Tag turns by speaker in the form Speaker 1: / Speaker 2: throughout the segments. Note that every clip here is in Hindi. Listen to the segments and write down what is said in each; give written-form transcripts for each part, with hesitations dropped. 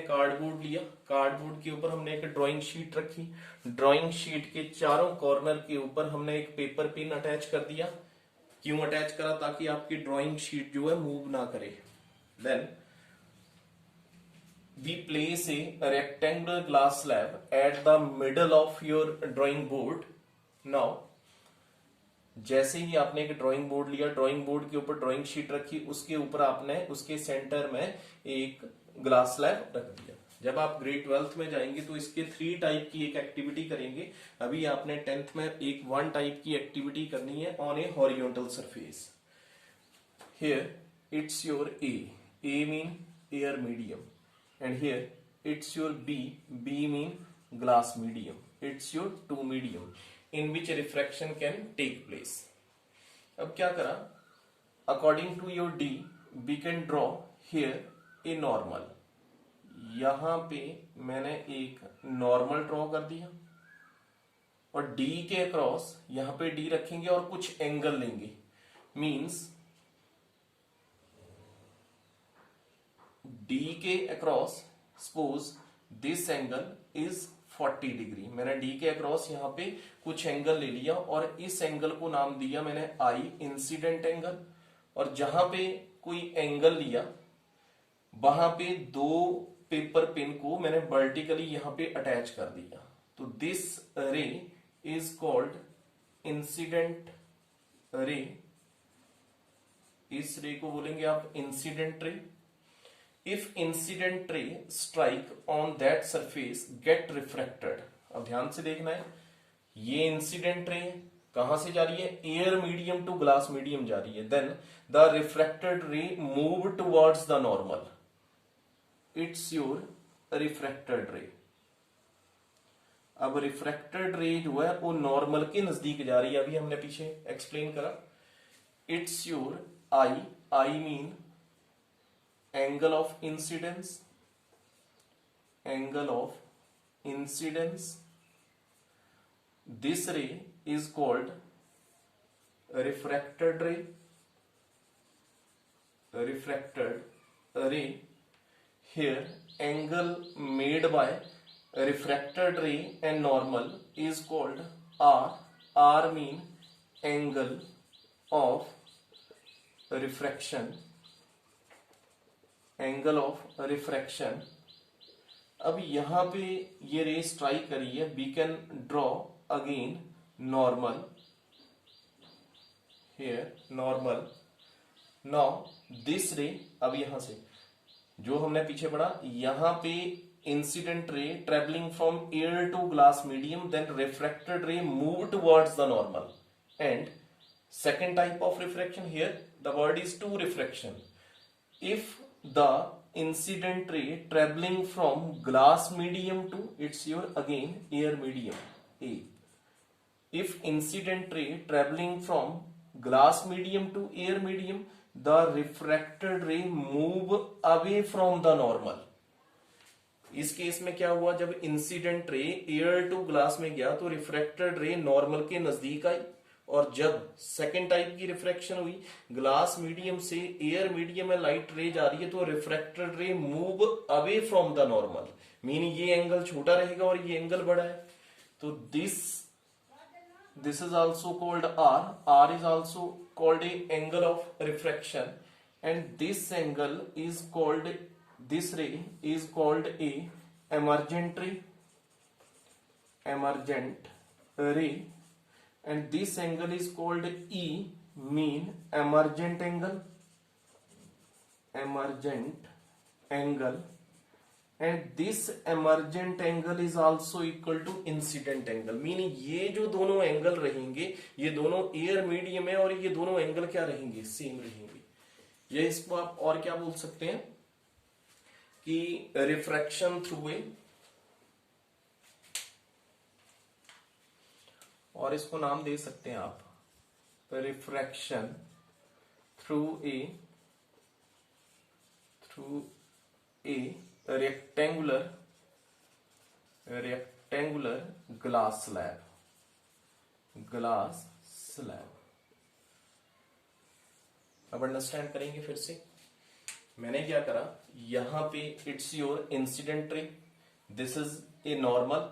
Speaker 1: कार्डबोर्ड लिया, कार्डबोर्ड के ऊपर हमने एक ड्राइंग शीट रखी, ड्राइंग शीट के चारों कॉर्नर के ऊपर हमने एक पेपर पिन अटैच कर दिया। क्यों अटैच करा? ताकि आपकी ड्राइंग शीट जो है मूव ना करे। Then we place a rectangular glass slab at the middle of your drawing board. Now जैसे ही आपने एक ड्राइंग बोर्ड लिया, ड्राइंग बोर्ड के ऊपर ड्राइंग शीट रखी, उसके ऊपर आपने उसके सेंटर में एक ग्लास स्लैब रख दिया। जब आप ग्रेड 12th में जाएंगे तो इसके 3 टाइप की एक एक्टिविटी करेंगे। अभी आपने 10th में एक 1 टाइप की एक्टिविटी करनी है on a horizontal surface. Here it's your A mean air medium, and here it's your B mean glass medium, it's your 2 medium in which refraction can take place. अब क्या करा? According to your D, we can draw here a normal. यहां पे मैंने एक नॉर्मल ड्रॉ कर दिया और D के अक्रॉस यहां पे D रखेंगे और कुछ एंगल लेंगे। मींस D के across suppose this angle is 40 degree. मैंने डी के अक्रॉस यहां पे कुछ एंगल ले लिया और इस एंगल को नाम दिया मैंने आई, इंसिडेंट एंगल। और जहां पे कोई एंगल लिया वहां पे 2 पेपर पिन को मैंने वर्टिकली यहां पे अटैच कर दिया। तो this ray is called incident ray. इस रे को बोलेंगे आप incident ray. If incident ray strike on that surface get refracted। अब ध्यान से देखना है, ये इंसिडेंट रे कहां से जा रही है? Air medium to glass medium जा रही है। Then the refracted ray move towards the normal, it's your refracted ray. अब रिफ्रैक्टेड रे जो है वो नॉर्मल के नजदीक जा रही है। अभी हमने पीछे एक्सप्लेन करा। It's your I mean angle of incidence, angle of incidence. This ray is called refracted ray, refracted ray. Here angle made by refracted ray and normal is called R mean angle of refraction, angle of refraction. अब यहां पे ये रे स्ट्राइक करी है, we can draw again normal here, normal. Now this ray, अब यहां से जो हमने पीछे पढ़ा, यहां पे incident ray travelling from air to glass medium, then refracted ray move towards the normal. And second type of refraction, here the word is two refraction. If the incident ray traveling from glass medium to, it's your again air medium A. If incident ray traveling from glass medium to air medium, the refracted ray move away from the normal. इस केस में क्या हुआ? जब incident ray air to glass में गया तो रिफ्रैक्टेड रे नॉर्मल के नजदीक आई, और जब सेकेंड टाइप की रिफ्रैक्शन हुई, ग्लास मीडियम से एयर मीडियम में लाइट रे जा रही है, तो refracted ray move away from the normal. Meaning ये एंगल छोटा रहेगा और ये एंगल बड़ा है। तो this is also called R is also called A angle of refraction, and this angle is called, this ray is called A emergent ray, and this angle is called E mean emergent angle, and this emergent angle is also equal to incident angle। meaning ये जो दोनों एंगल रहेंगे, ये दोनों एयर मीडियम है और ये दोनों एंगल क्या रहेंगे? सेम रहेंगे। ये इसको आप और क्या बोल सकते हैं कि रिफ्रैक्शन थ्रू ए, और इसको नाम दे सकते हैं आप रिफ्रैक्शन थ्रू ए रेक्टेंगुलर ग्लास स्लैब। अब अंडरस्टैंड करेंगे फिर से। मैंने क्या करा, यहां पे it's your incident ray, this is a normal.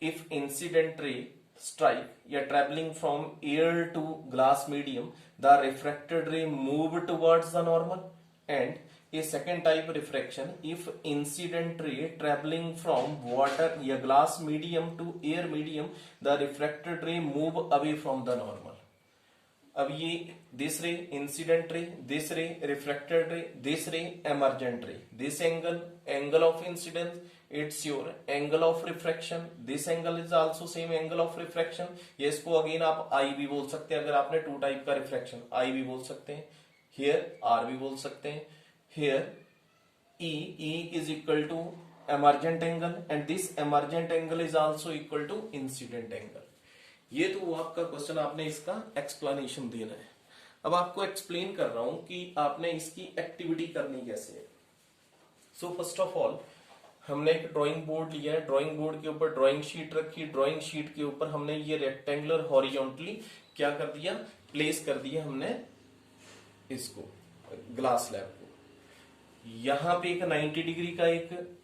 Speaker 1: If incident ray strike या traveling from air to glass medium, the refracted ray move towards the normal. And a second type refraction, if incident ray traveling from water या glass medium to air medium, the refracted ray move away from the normal. अब ये this ray incident ray, this रे रिफ्लेक्टेड रे, दिस रे एमर्जेंट रे, this angle of incidence, it's your angle of refraction, this angle is also same angle of refraction. ये इसको अगेन आप आई भी बोल सकते हैं, अगर आपने टू टाइप का रिफ्रैक्शन, आई भी बोल सकते हैं, हियर आर भी बोल सकते हैं, here E is equal to emergent angle and this emergent angle is also equal to incident angle. ये तो आपका क्वेश्चन, आपने इसका एक्सप्लेनेशन देना है. अब आपको एक्सप्लेन कर रहा हूं कि आपने इसकी एक्टिविटी करनी कैसे है. सो फर्स्ट ऑफ ऑल हमने एक ड्राइंग बोर्ड लिया है, ड्राइंग बोर्ड के ऊपर ड्राइंग शीट रखी, ड्राइंग शीट के ऊपर हमने ये रेक्टेंगुलर हॉरिजॉन्टली क्या कर दिया, प्लेस कर दिया हमने इसको, ग्लास स्लैब को. यहां पे एक 90 डिग्री का एक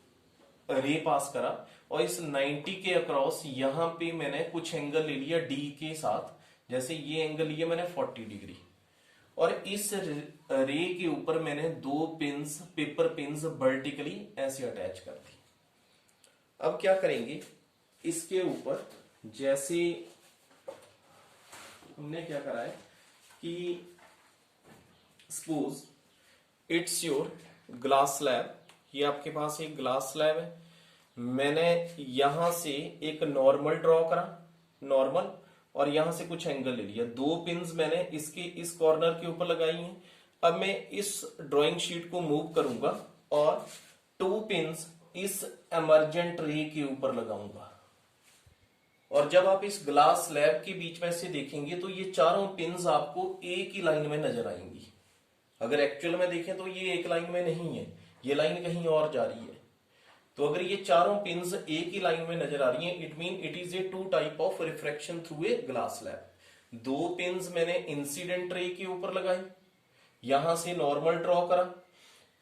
Speaker 1: रे पास करा और इस 90 के अक्रॉस यहां पे मैंने कुछ एंगल ले लिया डी के साथ, जैसे ये एंगल लिया मैंने 40 डिग्री, और इस रे के ऊपर मैंने दो पिंस, पेपर पिंस वर्टिकली ऐसे अटैच कर दी. अब क्या करेंगे, इसके ऊपर जैसे हमने क्या करा है कि suppose it's your glass slab, ये आपके पास एक ग्लास स्लैब है, मैंने यहां से एक नॉर्मल ड्रॉ करा, नॉर्मल, और यहां से कुछ एंगल ले लिया, दो पिंस मैंने इसके इस कॉर्नर के ऊपर लगाई हैं. अब मैं इस ड्राइंग शीट को मूव करूंगा और टू पिंस इस एमर्जेंट रे के ऊपर लगाऊंगा, और जब आप इस ग्लास स्लैब के बीच में से देखेंगे तो ये चारों पिंस आपको एक ही लाइन में नजर आएंगी. अगर एक्चुअल में देखें तो ये एक लाइन में नहीं है, ये लाइन कहीं और जा रही है. तो अगर ये चारों पिंस एक ही लाइन में नजर आ रही हैं, it mean it is a two type of refraction through a glass slab. दो पिंस मैंने इंसिडेंट रे के ऊपर लगाई, यहां से नॉर्मल ड्रॉ करा,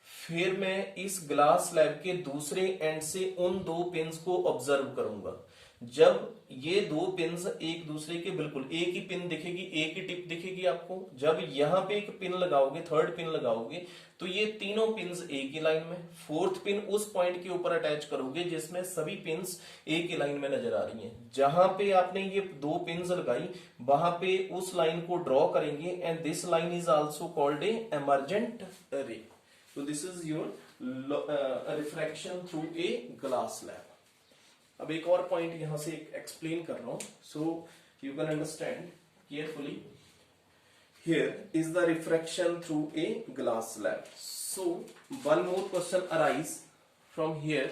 Speaker 1: फिर मैं इस ग्लास स्लैब के दूसरे एंड से उन दो पिंस को ऑब्जर्व करूंगा. जब ये दो पिंस एक दूसरे के बिल्कुल एक ही पिन दिखेगी, एक ही टिप दिखेगी आपको, जब यहां पे एक पिन लगाओगे, थर्ड पिन लगाओगे, तो ये तीनों पिंस एक ही लाइन में, फोर्थ पिन उस पॉइंट के ऊपर अटैच करोगे जिसमें सभी पिंस एक ही लाइन में नजर आ रही हैं. जहां पे आपने ये दो पिंस लगाई वहां पे उस लाइन को ड्रॉ करेंगे and this line is also called a emergent रे. So this is your refraction through a glass slab. अब एक और पॉइंट यहां से एक्सप्लेन कर रहा हूं, so you can understand carefully. Here is the refraction through a glass slab. So one more question arise from here.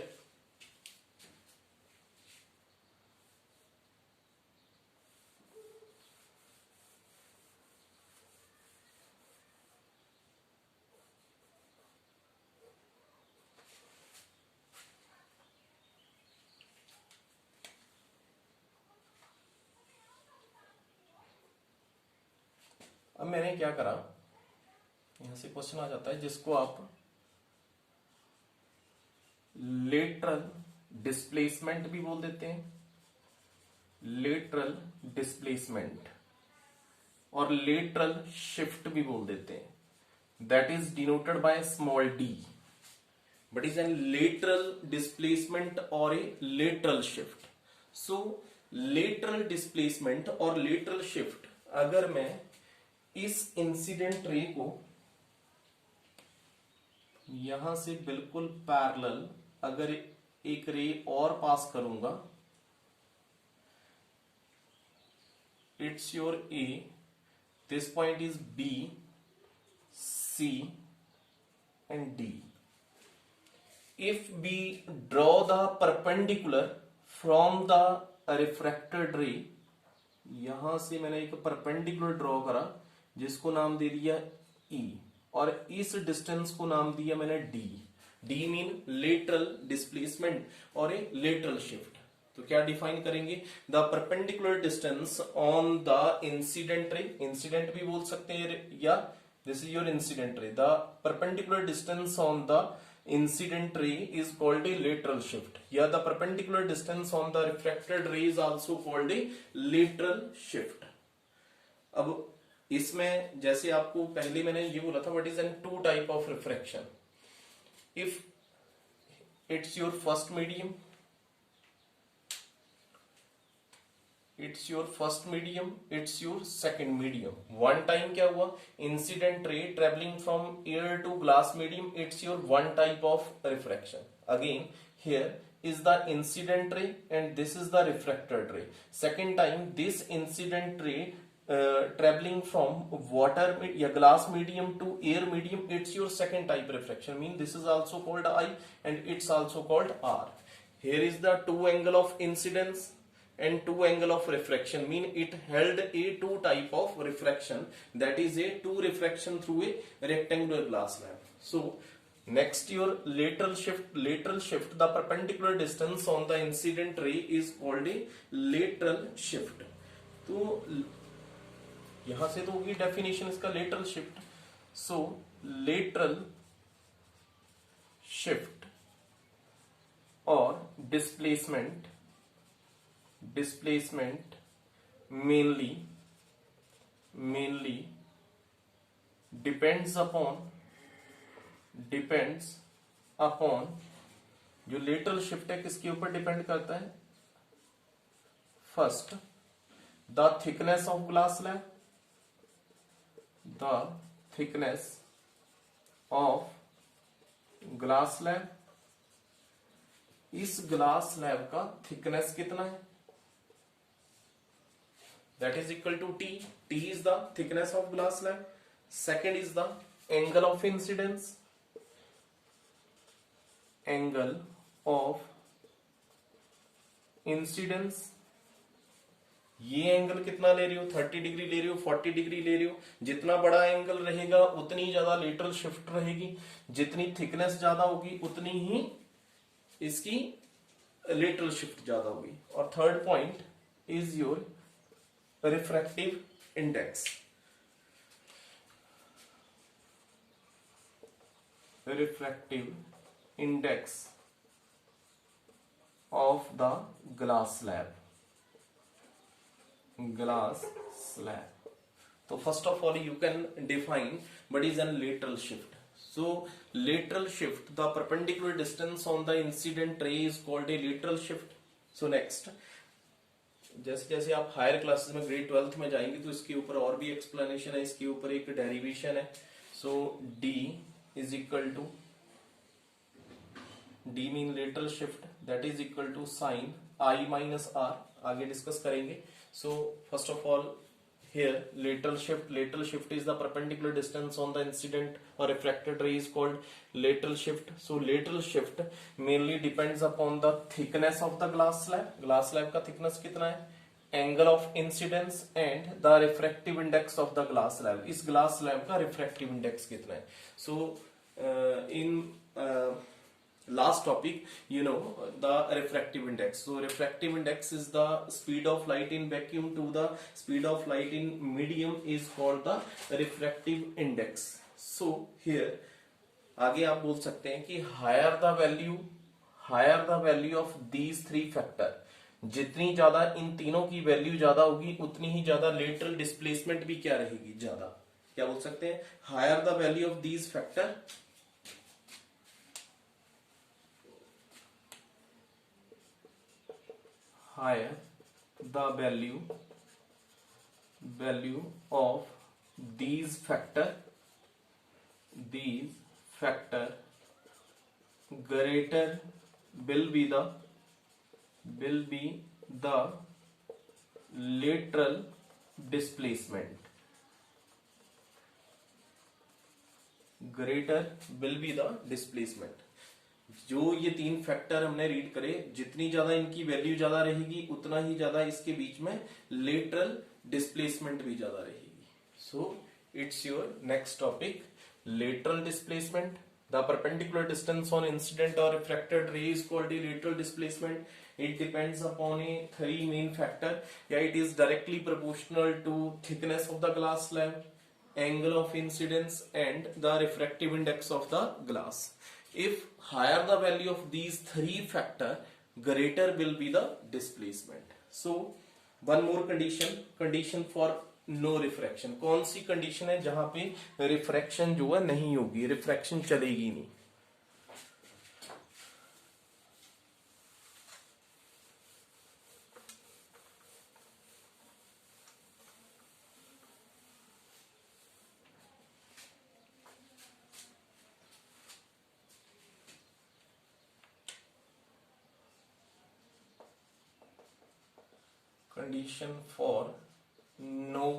Speaker 1: अब मैंने क्या करा, यहां से क्वेश्चन आ जाता है जिसको आप लेटरल डिस्प्लेसमेंट भी बोल देते हैं, लेटरल डिस्प्लेसमेंट और लेटरल शिफ्ट भी बोल देते हैं. That is denoted by small D, but is an lateral displacement और ए लेटरल शिफ्ट. सो लेटरल डिस्प्लेसमेंट और लेटरल शिफ्ट, अगर मैं इस इंसिडेंट रे को यहां से बिल्कुल पैरेलल अगर एक रे और पास करूंगा, it's your A, this point is B, C and D. If we draw the perpendicular from the refracted ray, यहां से मैंने एक परपेंडिकुलर ड्रॉ करा जिसको नाम दे दिया E, और इस डिस्टेंस को नाम दिया मैंने D. D mean lateral displacement और ए लेटरल शिफ्ट. तो क्या डिफाइन करेंगे, the perpendicular distance on the incident ray, incident भी बोल सकते हैं या This is your incident ray. The perpendicular distance on the incident ray is called a lateral shift. Yeah, the perpendicular distance on the refracted ray is also called a lateral shift. अब इसमें जैसे आपको पहले मैंने ये बोला था, what is an two type of refraction. If it's your first medium, it's your first medium, it's your second medium. One time क्या हुआ, incident ray traveling from air to glass medium, it's your one type of refraction. Again here is the incident ray and this is the refracted ray. Second time this incident ray traveling from water या glass medium to air medium, it's your second type refraction. Mean this is also called I and it's also called R. Here is the two angle of incidence and two angle of refraction, mean it held a two type of refraction, that is a two refraction through a rectangular glass slab. So next your lateral shift. Lateral shift, the perpendicular distance on the incident ray is called a lateral shift. तो यहां से तो होगी डेफिनेशन इसका lateral shift. So lateral shift और displacement mainly depends upon जो lateral shift है किसके ऊपर डिपेंड करता है. First the thickness of glass slab, the thickness of glass slab. इस ग्लास स्लैब का थिकनेस कितना है, that is equal to T. T is the thickness of glass slab. Second is the angle of incidence. Angle of incidence. ये एंगल कितना ले रही हो, 30 डिग्री ले रही हो, 40 डिग्री ले रही हो. जितना बड़ा एंगल रहेगा उतनी ज्यादा लेटरल शिफ्ट रहेगी. जितनी थिकनेस ज्यादा होगी उतनी ही इसकी लेटरल शिफ्ट ज्यादा होगी. और third point is your refractive index. Refractive index of the glass slab. So first of all you can define what is a lateral shift. So lateral shift, the perpendicular distance on the incident ray is called a lateral shift. So next, जैसे जैसे आप हायर क्लासेस में ग्रेड 12th में जाएंगे तो इसके ऊपर और भी एक्सप्लेनेशन है, इसके ऊपर एक डेरिवेशन है. So D is equal to, D mean lateral shift, that is equal to sine I minus R. आगे डिस्कस करेंगे. So first of all here lateral shift is the perpendicular distance on the incident or refracted ray is called lateral shift. So lateral shift mainly depends upon the thickness of the glass slab का thickness कितना है, angle of incidence and the refractive index of the glass slab. इस glass slab का refractive index कितना है. So in last topic, you know, the refractive index. So refractive index is the speed of light in vacuum to the speed of light in medium is called the refractive index. So here आगे आप बोल सकते हैं कि higher the value of these three factor, जितनी ज्यादा इन तीनों की वैल्यू ज्यादा होगी उतनी ही ज्यादा लेटरल डिस्प्लेसमेंट भी क्या रहेगी, ज्यादा. क्या बोल सकते हैं, higher the value of these factor, higher the value of these factor greater will be the lateral displacement. Greater will be the displacement. जो ये तीन फैक्टर हमने रीड करे, जितनी ज्यादा इनकी वैल्यू ज्यादा रहेगी उतना ही ज्यादा इसके बीच में लेटरल डिस्प्लेसमेंट भी ज्यादा रहेगी. So it's your next topic, lateral displacement. The perpendicular distance on incident or refracted ray is called a lateral displacement. It depends upon a three main factor. Yeah, it is directly proportional to thickness of the glass slab, angle of incidence and the refractive index of the glass. If higher the value of these three factor, greater will be the displacement. So one more condition for no refraction. कौन सी कंडीशन है जहां पे रिफ्रैक्शन जो है नहीं होगी, रिफ्रैक्शन चलेगी नहीं? Condition for no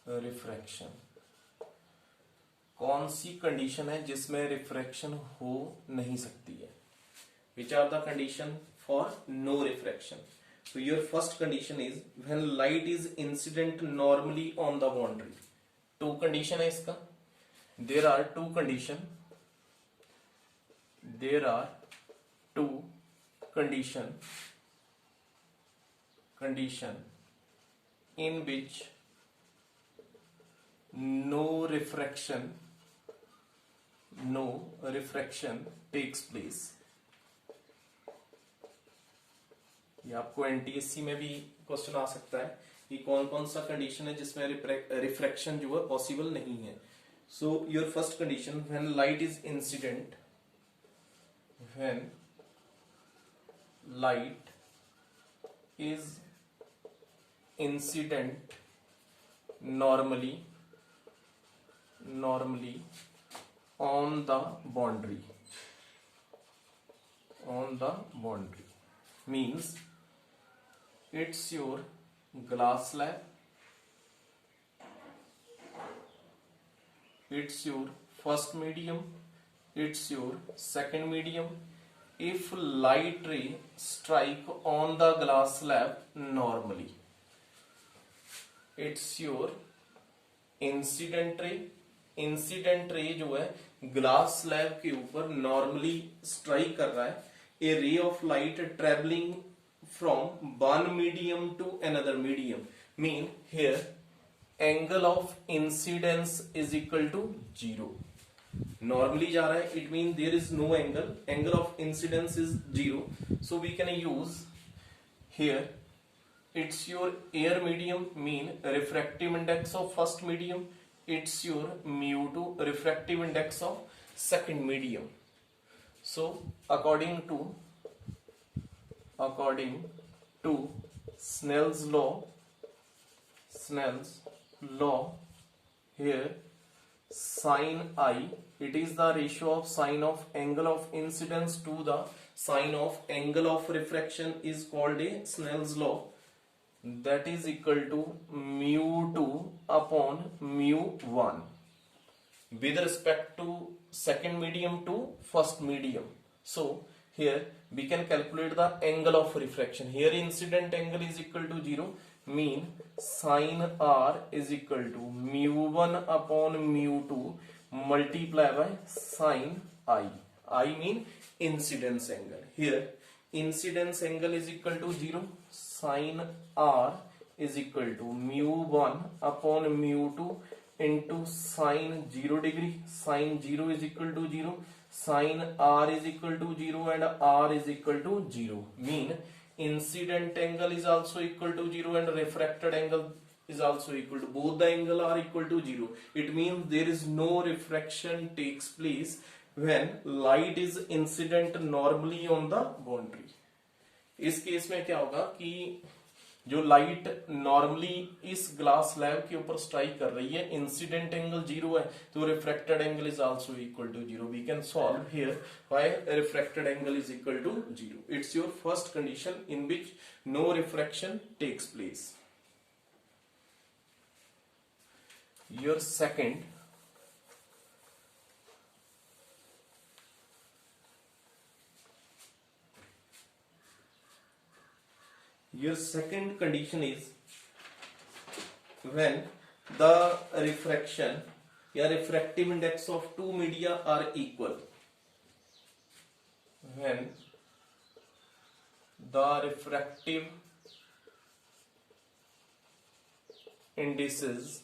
Speaker 1: refraction. कौन सी कंडीशन है जिसमें रिफ्रैक्शन हो नहीं सकती है? Which are the condition for no refraction? So your first condition is when light is incident normally on the boundary. Two condition है इसका. There are two condition. There are two condition in which no refraction takes place. ये आपको एनटीएससी में भी क्वेश्चन आ सकता है कि कौन कौन सा कंडीशन है जिसमें रिफ्रैक्शन जो है पॉसिबल नहीं है. So your first condition, when light is incident, when light is incident normally on the boundary means it's your glass slab, it's your first medium, it's your second medium. If light ray strike on the glass slab normally, it's your incident ray. Incident ray जो है ग्लास स्लैब के ऊपर नॉर्मली स्ट्राइक कर रहा है. A ray of light travelling from one medium to another medium, mean here angle of incidence is equal to 0. Normally जा रहा है, it mean there is no angle of incidence is 0. So we can use here it's your air medium, mean refractive index of first medium, it's your mu to refractive index of second medium. So according to Snell's law, here sin I, it is the ratio of sine of angle of incidence to the sine of angle of refraction is called a Snell's law. That is equal to mu2 upon mu1 with respect to second medium to first medium. So here we can calculate the angle of refraction. Here incident angle is equal to 0, mean sin R is equal to mu1 upon mu2 multiply by sin I. I mean incidence angle. Here incidence angle is equal to 0, sin R is equal to mu1 upon mu2 into sin 0 degree. Sin 0 is equal to 0, sin R is equal to 0 and R is equal to 0. Mean incident angle is also equal to 0 and refracted angle is also equal to, both the angle are equal to 0. It means there is no refraction takes place when light is incident normally on the boundary. इस केस में क्या होगा कि जो लाइट नॉर्मली इस ग्लास स्लैब के ऊपर स्ट्राइक कर रही है, इंसिडेंट एंगल 0 है, तो refracted angle is also equal to 0. We can solve here why refracted angle is equal to 0. It's your first condition in which no refraction takes place. Your second condition is when the refraction या refractive index of two media are equal. When the refractive indices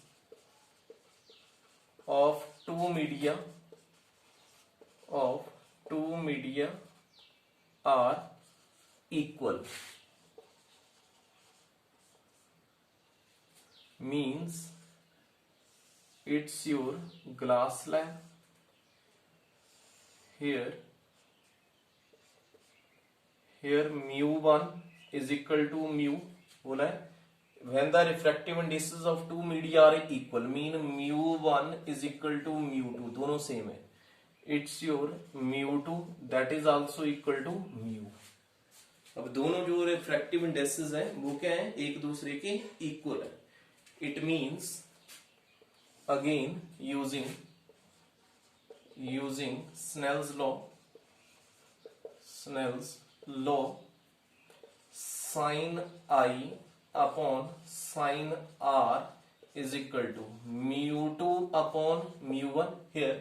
Speaker 1: of two media are equal, means it's your glass slab. Here mu1 is equal to mu, बोला है when the refractive indices of two media are equal, mean mu1 is equal to mu2, दोनों सेम है. It's your mu2 that is also equal to mu. अब दोनों जो रिफ्रैक्टिव इंडेक्सेस हैं वो क्या है, एक दूसरे के इक्वल है. It means again using Snell's law sin I upon sin R is equal to mu2 upon mu1. Here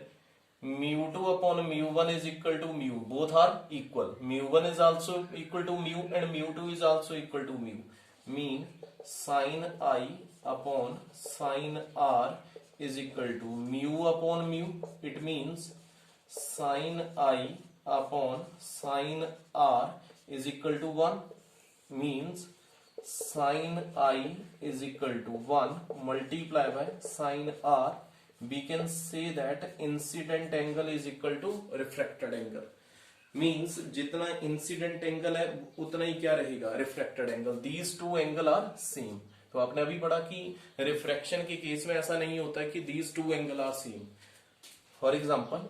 Speaker 1: mu2 upon mu1 is equal to mu, both are equal. Mu1 is also equal to mu and mu2 is also equal to mu. Mean sin I upon sin R is equal to mu upon mu. It means sin I upon sin R is equal to 1. Means sin I is equal to 1 multiply by sin R. We can say that incident angle is equal to refracted angle. Means जितना incident angle है उतना ही क्या रहेगा, refracted angle. These two angle are same. तो आपने अभी पढ़ा कि रिफ्रैक्शन के केस में ऐसा नहीं होता कि these two angle are same. For example,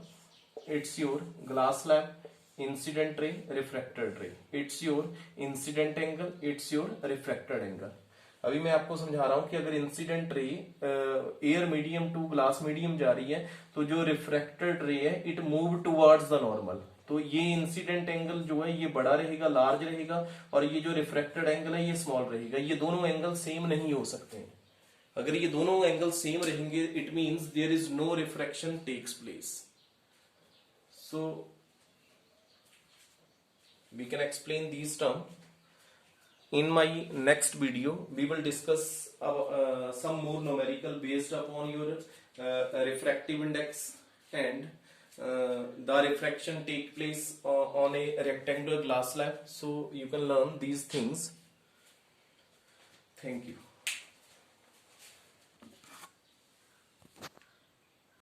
Speaker 1: it's your glass slab, incident ray, refracted ray. It's your incident angle, it's your refracted angle. अभी मैं आपको समझा रहा हूं कि अगर incident ray air medium to glass medium जा रही है तो जो रिफ्रैक्टेड रे है it move towards the normal. तो ये इंसिडेंट एंगल जो है ये बड़ा रहेगा, लार्ज रहेगा, और ये जो रिफ्रैक्टेड एंगल है ये स्मॉल रहेगा. ये दोनों एंगल सेम नहीं हो सकते हैं. अगर ये दोनों एंगल सेम रहेंगे it means there is no refraction takes place. So we can explain these terms. In my next video we will discuss some more numerical based upon your refractive index and the refraction take place on a rectangular glass slab. So you can learn these things. Thank you.